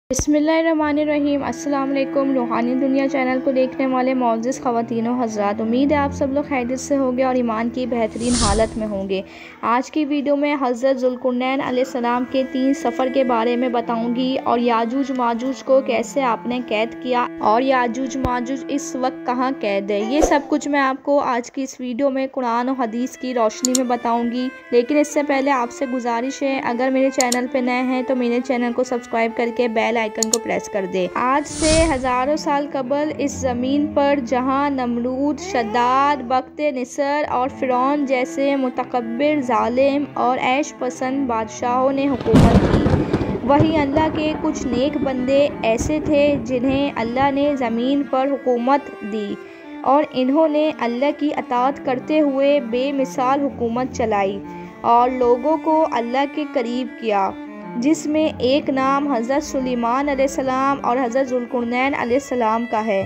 बिस्मिल्लाहिर्रहमानिर्रहीम। अस्सलाम वालेकुम। रूहानी दुनिया चैनल को देखने वाले मौजूद ख़वातीन हज़रात, उम्मीद है आप सब लोग खैरियत से होंगे और ईमान की बेहतरीन हालत में होंगे। आज की वीडियो में हज़रत ज़ुल्क़ुरनैन अलैहिस्सलाम के 3 सफ़र के बारे में बताऊंगी और याजूज माजूज को कैसे आपने कैद किया और याजूज माजूज इस वक्त कहाँ कैद है। ये सब कुछ मैं आपको आज की इस वीडियो में कुरान और हदीस की रोशनी में बताऊँगी। लेकिन इससे पहले आपसे गुजारिश है, अगर मेरे चैनल पर नए हैं तो मेरे चैनल को सब्सक्राइब करके बेल आइकन को प्रेस कर दे। आज से हजारों साल कबल इस जमीन पर जहां नमरूद, शद्दाद, बख्ते निसर और फिरौन जैसे मुतकब्बिर, जालिम और ऐश पसंद बादशाहों ने हुकूमत की, वहीं अल्लाह के कुछ नेक बंदे ऐसे थे जिन्हें अल्लाह ने ज़मीन पर हुकूमत दी और इन्होंने अल्लाह की अताअत करते हुए बेमिसाल हुकूमत चलाई और लोगों को अल्लाह के करीब किया, जिसमें एक नाम हज़रत सुलेमान अलैहिस्सलाम और हज़रत ज़ुल्क़ुरनैन अलैहिस्सलाम का है।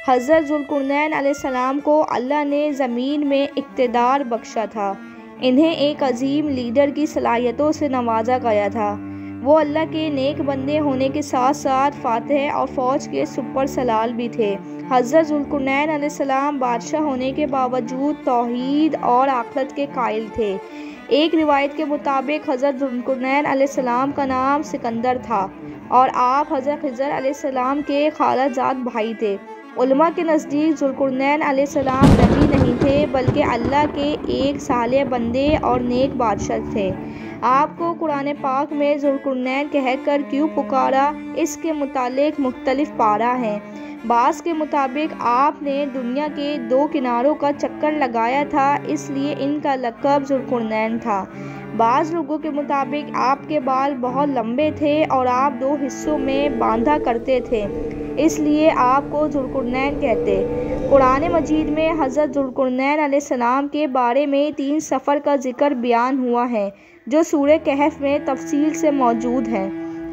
हज़रत ज़ुल्क़ुरनैन अलैहिस्सलाम को अल्लाह ने ज़मीन में इक़्तिदार बख्शा था। इन्हें एक अजीम लीडर की सलाहियतों से नवाजा गया था। वो अल्लाह के नेक बंदे होने के साथ साथ फातिह और फ़ौज के सुपर सलाल भी थे। हज़रत ज़ुल्क़ुरनैन अलैहिस्सलाम बादशाह होने के बावजूद तौहीद और आखिरत के कायल थे। एक रिवायत के मुताबिक हज़रत ज़ुल्क़ुरनैन अलैहिस्सलाम का नाम सिकंदर था और आप हज़रत ख़िज़र अलैहिस्सलाम के खालाजाद भाई थे। उलमा के नज़दीक ज़ुल्क़ुरनैन अलैहिस्सलाम नबी नहीं थे, बल्कि अल्लाह के एक साले बंदे और नेक बादशाह थे। आपको कुरान पाक में ज़ुल्क़ुरनैन कहकर क्यों पुकारा, इसके मुतालिक मुख्तलिफ पारा हैं। बास के मुताबिक आपने दुनिया के 2 किनारों का चक्कर लगाया था, इसलिए इनका लक़ब ज़ुल्क़ुरनैन था। बाज़ लोगों के मुताबिक आपके बाल बहुत लंबे थे और आप 2 हिस्सों में बांधा करते थे, इसलिए आपको ज़ुल्क़ुरनैन कहते। कुरान मजीद में हज़रत ज़ुल्क़ुरनैन अलैहिस्सलाम के बारे में 3 सफ़र का ज़िक्र बयान हुआ है, जो सूरह कहफ़ में तफसील से मौजूद है।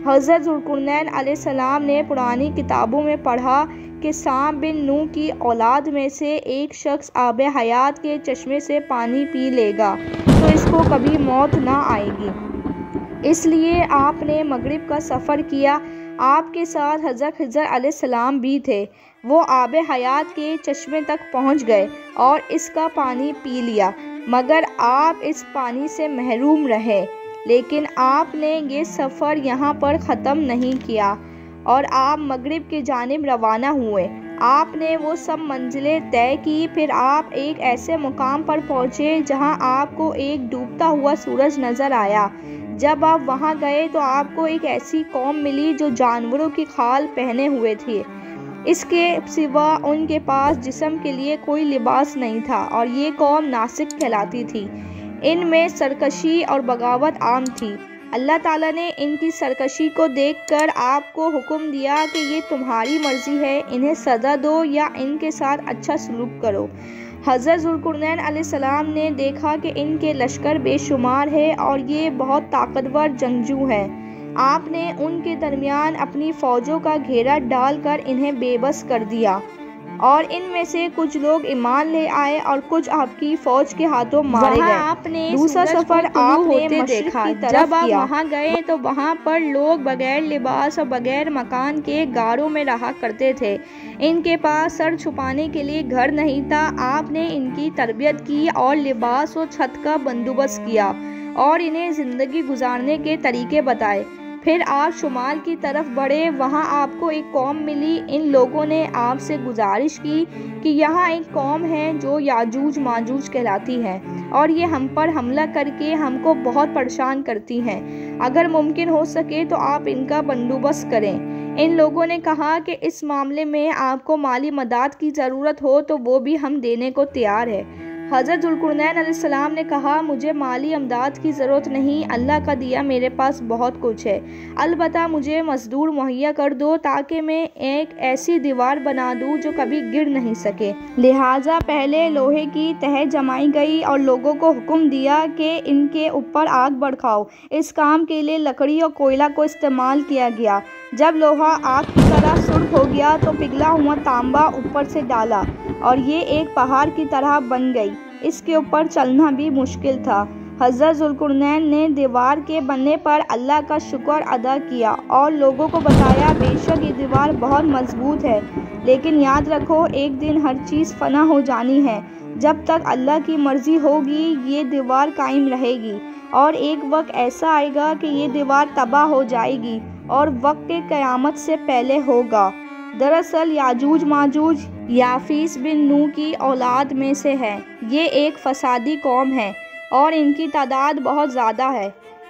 हज़रत ज़ुल्क़ुरनैन अलैहिस्सलाम ने पुरानी किताबों में पढ़ा कि साम बिन नूह की औलाद में से एक शख्स आब हयात के चश्मे से पानी पी लेगा तो इसको कभी मौत ना आएगी। इसलिए आपने मगरिब का सफ़र किया। आपके साथ हज़रत ख़िज़र अलैहिस्सलाम भी थे। वो आब हयात के चश्मे तक पहुँच गए और इसका पानी पी लिया, मगर आप इस पानी से महरूम रहे। लेकिन आपने ये सफ़र यहाँ पर ख़त्म नहीं किया और आप मगरिब की जानिब रवाना हुए। आपने वो सब मंजिलें तय की, फिर आप एक ऐसे मुकाम पर पहुँचे जहाँ आपको एक डूबता हुआ सूरज नज़र आया। जब आप वहाँ गए तो आपको एक ऐसी कौम मिली जो जानवरों की खाल पहने हुए थी। इसके सिवा उनके पास जिस्म के लिए कोई लिबास नहीं था और ये कौम नासिक कहलाती थी। इनमें सरकशी और बगावत आम थी। अल्लाह ताला ने इनकी सरकशी को देखकर आपको हुक्म दिया कि ये तुम्हारी मर्ज़ी है, इन्हें सज़ा दो या इनके साथ अच्छा सलूक करो। हज़रत ज़ुल्क़ुरनैन अलैहिस्सलाम ने देखा कि इनके लश्कर बेशुमार है और ये बहुत ताकतवर जंगजू हैं। आपने उनके दरमियान अपनी फ़ौजों का घेरा डालकर इन्हें बेबस कर दिया और इनमें से कुछ लोग ईमान ले आए और कुछ आपकी फ़ौज के हाथों मारे गए। आपने दूसरा सफ़र आपने देखा। जब आप वहाँ गए तो वहाँ पर लोग बगैर लिबास और बगैर मकान के गारों में रहा करते थे। इनके पास सर छुपाने के लिए घर नहीं था। आपने इनकी तरबियत की और लिबास और छत का बंदोबस्त किया और इन्हें ज़िंदगी गुजारने के तरीके बताए। फिर आप शुमाल की तरफ बढ़े। वहाँ आपको एक कौम मिली। इन लोगों ने आपसे गुजारिश की कि यहाँ एक कौम है जो याजूज माजूज कहलाती है और ये हम पर हमला करके हमको बहुत परेशान करती हैं। अगर मुमकिन हो सके तो आप इनका बंदोबस्त करें। इन लोगों ने कहा कि इस मामले में आपको माली मदद की ज़रूरत हो तो वो भी हम देने को तैयार है। हज़रत ज़ुल्क़ुरनैन अलैहिस्सलाम ने कहा, मुझे माली अमदाद की ज़रूरत नहीं, अल्लाह का दिया मेरे पास बहुत कुछ है। अलबत्ता मुझे मज़दूर मुहैया कर दो ताकि मैं एक ऐसी दीवार बना दूँ जो कभी गिर नहीं सके। लिहाजा पहले लोहे की तह जमाई गई और लोगों को हुक्म दिया कि इनके ऊपर आग भड़काओ। इस काम के लिए लकड़ी और कोयला को इस्तेमाल किया गया। जब लोहा आग की तरह सुर्ख हो गया तो पिघला हुआ तांबा ऊपर से डाला और ये एक पहाड़ की तरह बन गई। इसके ऊपर चलना भी मुश्किल था। हज़रत ज़ुल्कुरनैन ने दीवार के बनने पर अल्लाह का शुक्र अदा किया और लोगों को बताया बेशक ये दीवार बहुत मजबूत है, लेकिन याद रखो एक दिन हर चीज़ फना हो जानी है। जब तक अल्लाह की मर्ज़ी होगी ये दीवार कायम रहेगी और एक वक्त ऐसा आएगा कि ये दीवार तबाह हो जाएगी और वक्त क़यामत से पहले होगा। दरअसल याजूज माजूज याफीस बिन नू की औलाद में से है। ये एक फसादी कौम है और इनकी तादाद बहुत ज़्यादा है।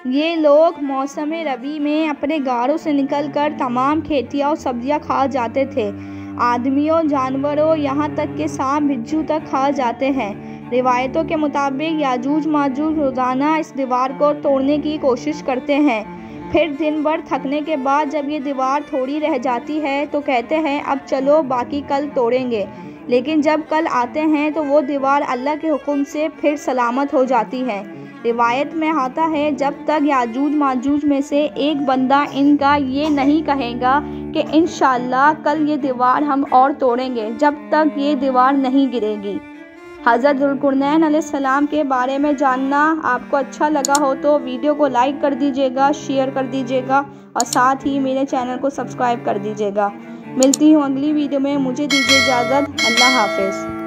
ये लोग मौसम रबी में अपने गारों से निकलकर तमाम खेतियाँ और सब्जियाँ खा जाते थे। आदमियों, जानवरों, यहाँ तक कि सांप बिच्छू तक खा जाते हैं। रिवायतों के मुताबिक याजूज माजूज रोज़ाना इस दीवार को तोड़ने की कोशिश करते हैं। फिर दिन भर थकने के बाद जब ये दीवार थोड़ी रह जाती है तो कहते हैं अब चलो बाकी कल तोड़ेंगे, लेकिन जब कल आते हैं तो वो दीवार अल्लाह के हुक्म से फिर सलामत हो जाती है। रिवायत में आता है जब तक याजूज माजूज में से एक बंदा इनका ये नहीं कहेगा कि इंशाअल्लाह कल ये दीवार हम और तोड़ेंगे, जब तक ये दीवार नहीं गिरेगी। हज़रत ज़ुल्कुरनैन अलैहिस्सलाम के बारे में जानना आपको अच्छा लगा हो तो वीडियो को लाइक कर दीजिएगा, शेयर कर दीजिएगा और साथ ही मेरे चैनल को सब्सक्राइब कर दीजिएगा। मिलती हूँ अगली वीडियो में, मुझे दीजिए इजाज़त। अल्लाह हाफ़िज़।